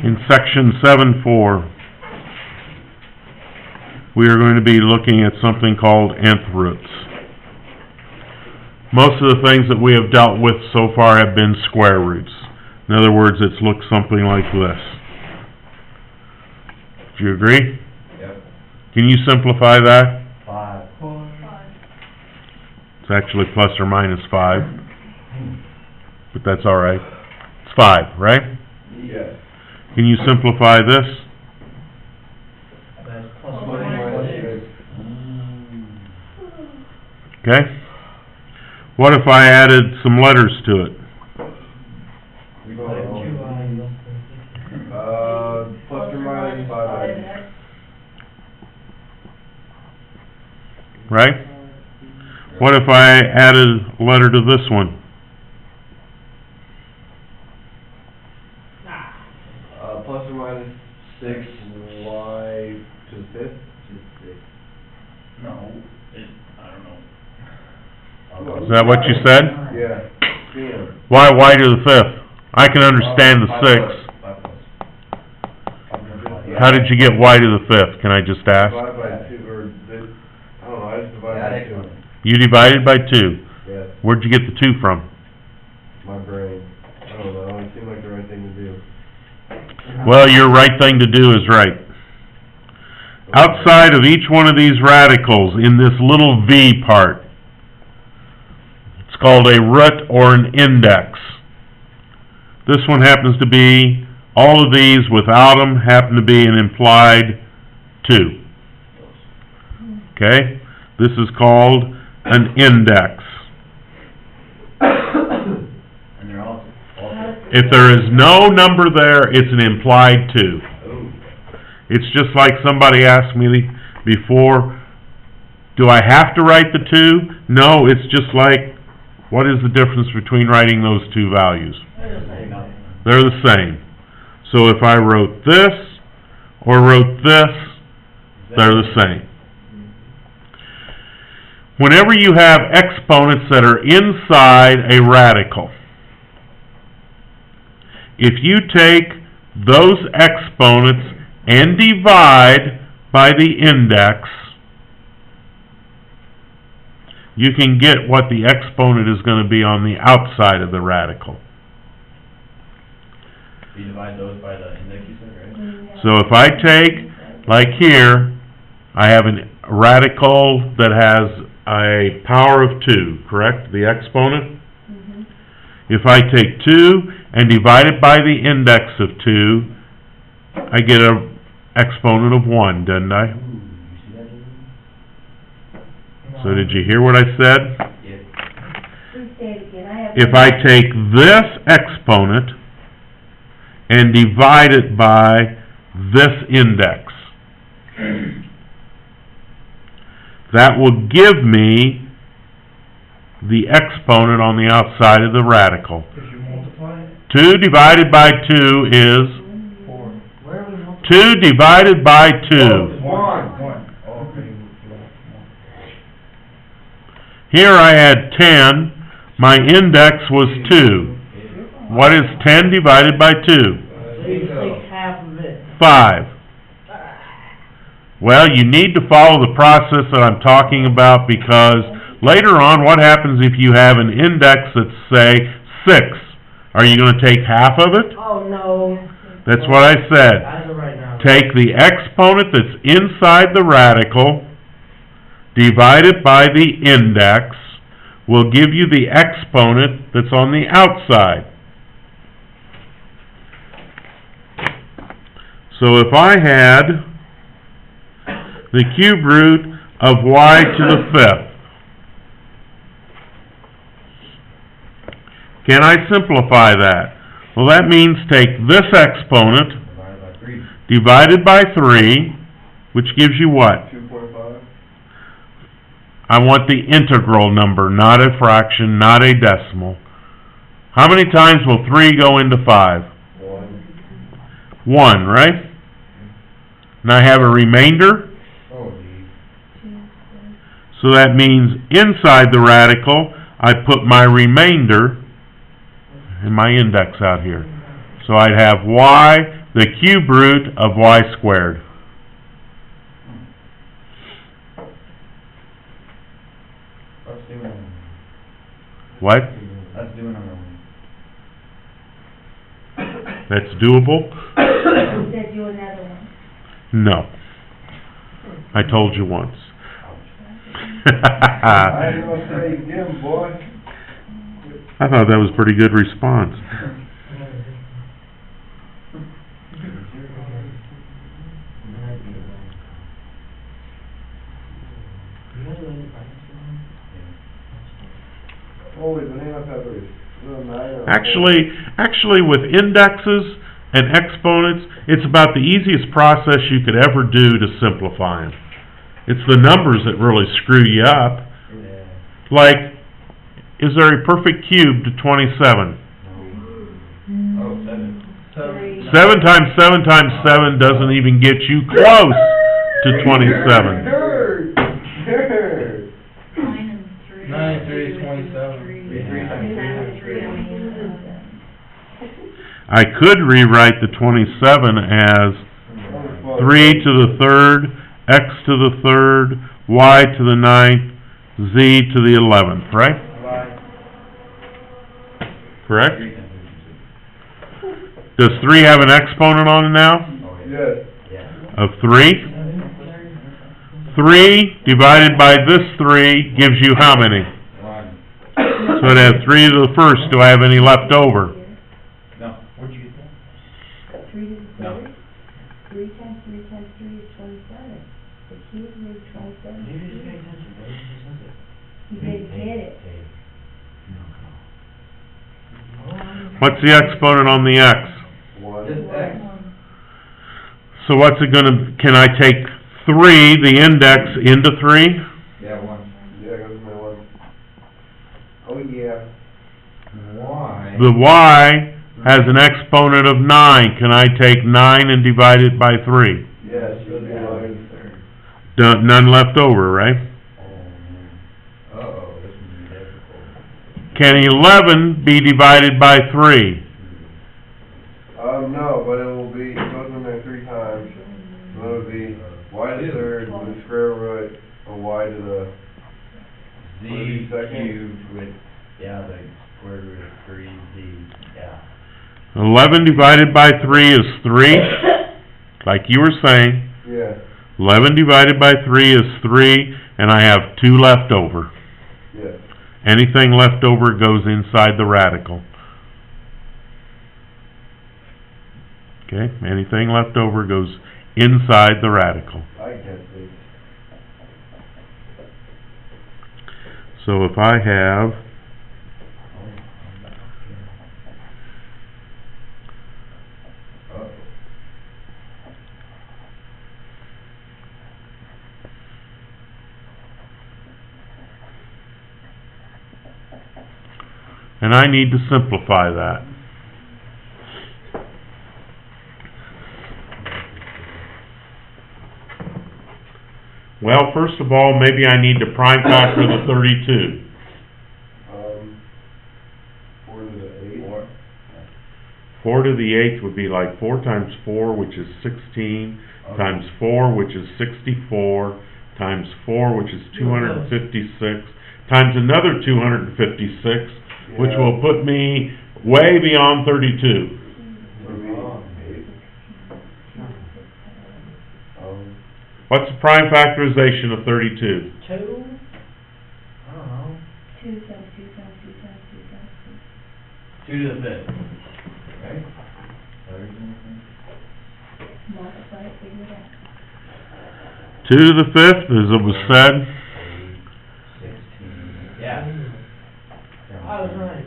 In section 7.4, we are going to be looking at something called nth roots. Most of the things that we have dealt with so far have been square roots. In other words, it's looked something like this. Do you agree? Yep. Can you simplify that? 5. It's actually plus or minus 5. But that's alright. It's 5, right? Yes. Can you simplify this? That's plus or minus 6. Okay. What if I added some letters to it? Plus or minus 5. Right? What if I added a letter to this one? Plus or minus 6y to the 5th? No, I don't know. Is that what you said? Yeah. Why y to the 5th? I can understand the 6. How did you get y to the 5th? Can I just ask? Divided by 2, or I don't know, I just divided by 2. You divided by 2. Yes. Where'd you get the 2 from? My brain. I don't know, it seemed like the right thing to do. Well, your right thing to do is right. Outside of each one of these radicals, in this little V part, it's called a root or an index. This one happens to be, all of these without them happen to be an implied 2. Okay? This is called an index. If there is no number there, it's an implied 2. It's just like somebody asked me before, do I have to write the 2? No, it's just like, what is the difference between writing those two values? They're the same. So if I wrote this or wrote this, they're the same. Whenever you have exponents that are inside a radical, if you take those exponents and divide by the index, you can get what the exponent is going to be on the outside of the radical. You divide those by the index, you said, right? So if I take, like here, I have a radical that has a power of 2, correct? The exponent? If I take 2 and divide it by the index of 2, I get an exponent of 1, didn't I? So did you hear what I said? If I take this exponent and divide it by this index, that will give me the exponent on the outside of the radical. 2 divided by 2 is 2 divided by 2. Here I had 10. My index was 2. What is 10 divided by 2? 5. Well, you need to follow the process that I'm talking about, because later on, what happens if you have an index that's, say, 6? Are you going to take half of it? Oh, no. That's what I said. As of right now. Take the exponent that's inside the radical, divide it by the index, will give you the exponent that's on the outside. So if I had the cube root of y to the 5th, can I simplify that? Well, that means take this exponent divided by 3, which gives you what? 2.5. I want the integral number, not a fraction, not a decimal. How many times will 3 go into 5? 1, right? And I have a remainder. So that means inside the radical, I put my remainder and my index out here. So I'd have y the cube root of y squared. Let's do another one. What? Let's do another one. That's doable? You said do another one. No. I told you once. I ain't gonna say again, boy. I thought that was a pretty good response. Holy banana peppers. Actually, with indexes and exponents, it's about the easiest process you could ever do to simplify them. It's the numbers that really screw you up. Yeah. Like, is there a perfect cube to 27? Oh, 7. 7 times 7 times 7 doesn't even get you close to 27. Nerd! 9 and 3 is 27. 3 times 3 is 3. I could rewrite the 27 as 3 to the third, x to the third, y to the ninth, z to the 11th, right? Correct? Does 3 have an exponent on it now? Yes. Of 3? 3 divided by this 3 gives you how many? 1. So it has 3 to the first. Do I have any left over? No. Where'd you get that? 3 to the No. third? 3 times 3 times 3 is 27. The cube root 27. You just pay attention, buddy. You just said it. You didn't get it. What's the exponent on the x? One. Just X. So what's it gonna, can I take 3, the index, into 3? Yeah, 1. Yeah, goes my one. Oh, yeah. Y. The y has an exponent of 9. Can I take 9 and divide it by 3? Yes, you'll be lying. None left over, right? Uh-oh, this is difficult. Can 11 be divided by 3? No, but it will be, it goes in there 3 times. So it'll be y to the third with the square root of y to the Z second? cubed with, yeah, the square root of 3Z, yeah. 11 divided by 3 is 3, like you were saying. Yeah, 11 divided by 3 is 3, and I have 2 left over. yes. Anything left over goes inside the radical. Okay, anything left over goes inside the radical. I can't see. So if I have and I need to simplify that. Well, first of all, maybe I need to prime factor the 32. 4 to the 8. 4. 4 to the 8th would be like 4 times 4, which is 16, times 4, which is 64, times 4, which is 256, times another 256, which will put me way beyond 32. What's the prime factorization of 32? 2? I don't know. 2 times 2 times 2 times 2 times 2. 2 to the 5th. Okay? Multiply it, figure it out. 2 to the 5th, as it was said. 16. Yeah. I was right.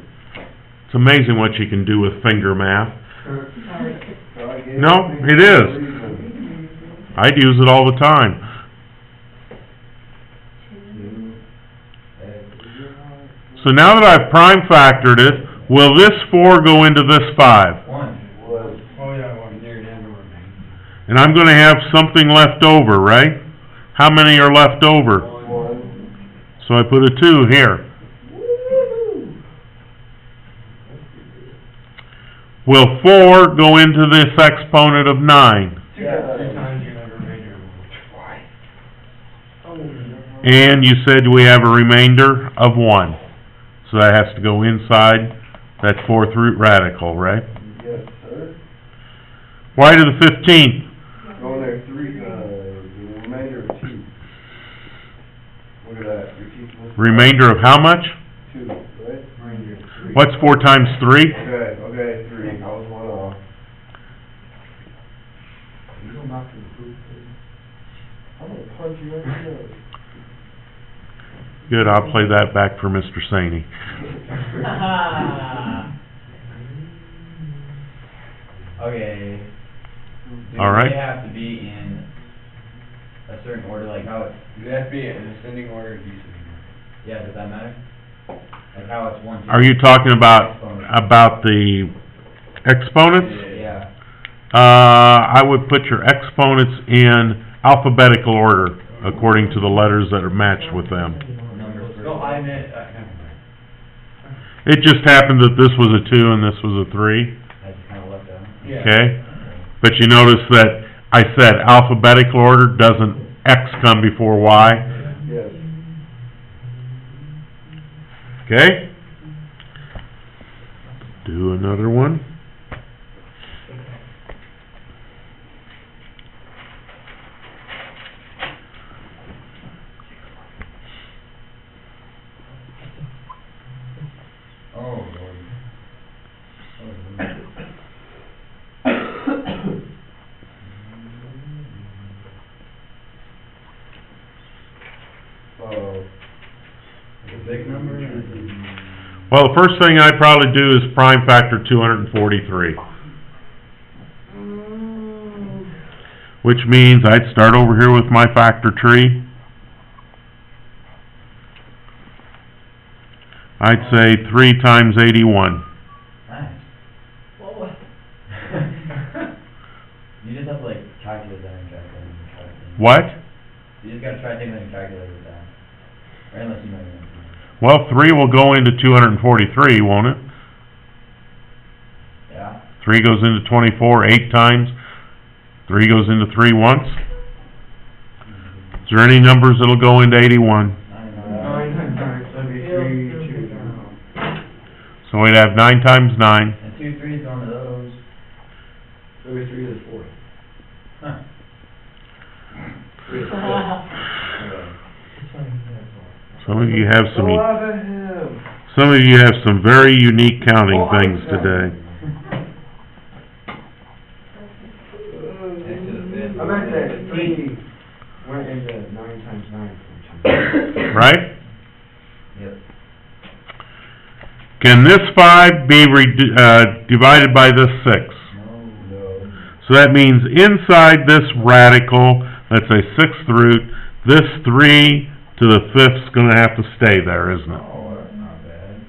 It's amazing what you can do with finger math. No, it is. I'd use it all the time. So now that I've prime factored it, will this 4 go into this 5? 1. Oh, yeah, 1. There, And I'm going to have something left over, right? How many are left over? 1. So I put a 2 here. Will 4 go into this exponent of 9? Yeah. 3 times you have a remainder. And you said we have a remainder of 1. So that has to go inside that 4th root radical, right? Yes, sir. Y to the 15th. Go in there 3 times, the remainder of 2. Look at that, you're teaching us. Remainder of how much? 2, right? Remainder of 3. What's 4 times 3? Okay, 3, I was 1 off. You go back to the proof, please. I'm gonna punch you right in the nose. Good, I'll play that back for Mr. Saney. Okay. Do All right. they have to be in a certain order, like how it's, You have to be in ascending order, descending order. yeah, does that matter? Like how it's 1, 2. Are you talking about the exponents? Yeah. I would put your exponents in alphabetical order according to the letters that are matched with them. Numbers. No, I meant, It just happened that this was a 2 and this was a 3, I just kinda left out. Yeah. okay? But you notice that I said alphabetical order, doesn't X come before Y, Yes. okay? Do another one. Oh, Lord. A big number? Well, the first thing I'd probably do is prime factor 243. Which means I'd start over here with my factor tree. I'd say 3 times 81. Nice. You just have to like calculate that and calculate and calculate. What? You just gotta try taking that and calculate with that. Or unless you know you're gonna. Well, 3 will go into 243, won't it? Yeah. 3 goes into 24 8 times. 3 goes into 3 once. Is there any numbers that'll go into 81? 9 times 9, 73, 2. So we'd have 9 times 9. And 2 3's going to those. 33 is 4. Huh. 3 is 4. Some of you have some, Love him. some of you have some very unique counting things today. I meant that 3 went into 9 times 9 from 2. Right? Yep. Can this 5 be divided by this 6? No. So that means inside this radical, let's say 6th root, this 3 to the 5th is going to have to stay there, isn't it? Oh, that's not bad.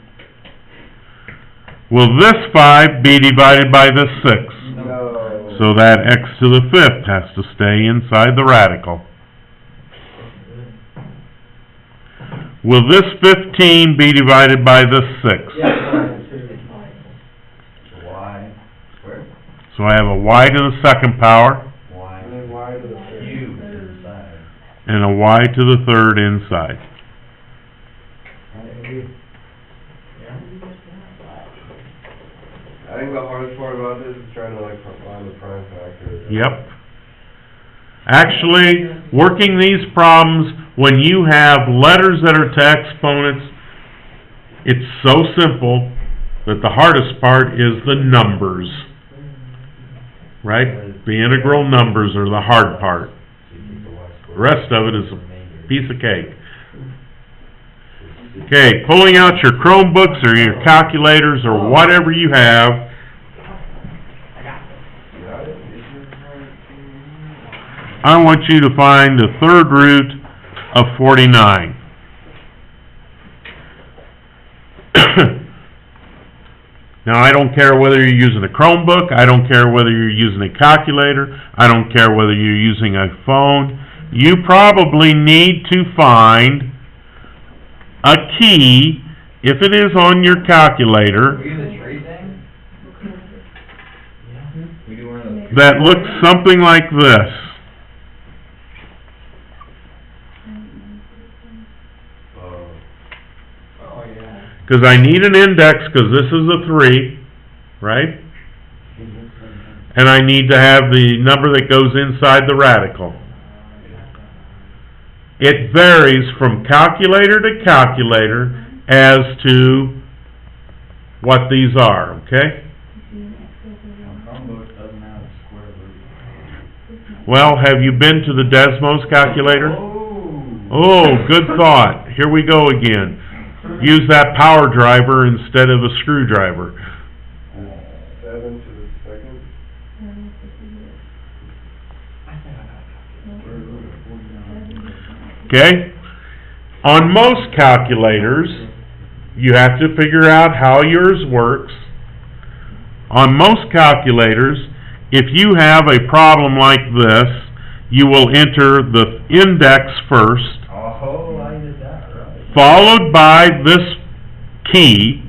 Will this 5 be divided by this 6? No. So that x to the 5th has to stay inside the radical. Will this 15 be divided by this 6? Y squared? So I have a y to the 2nd power Y. And then Y to the third. U to the side. and a y to the 3rd inside. I think the hardest part about this is trying to like find the prime factor. Yep. Actually, working these problems when you have letters that are to exponents, it's so simple that the hardest part is the numbers. Right? The integral numbers are the hard part. The rest of it is a piece of cake. Okay, pulling out your Chromebooks or your calculators or whatever you have, I want you to find the 3rd root of 49. Now, I don't care whether you're using a Chromebook, I don't care whether you're using a calculator, I don't care whether you're using a phone. You probably need to find a key, if it is on your calculator. We use a tree thing? that looks something like this. Oh, yeah. Because I need an index, because this is a 3, right? And I need to have the number that goes inside the radical. It varies from calculator to calculator as to what these are, okay? Chromebook doesn't have a square root. Well, have you been to the Desmos calculator? Oh. Oh, good thought. Here we go again. Use that power driver instead of a screwdriver. 7 to the second. Okay? On most calculators, you have to figure out how yours works. On most calculators, if you have a problem like this, you will enter the index first, Oh, I did that right. followed by this key,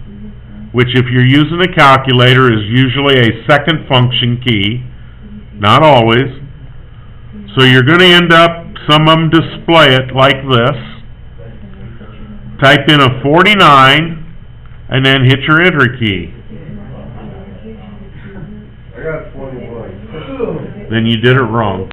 which if you're using a calculator is usually a second function key, not always. So you're going to end up, some of them display it like this. Type in a 49, and then hit your enter key. I got 21. Then you did it wrong.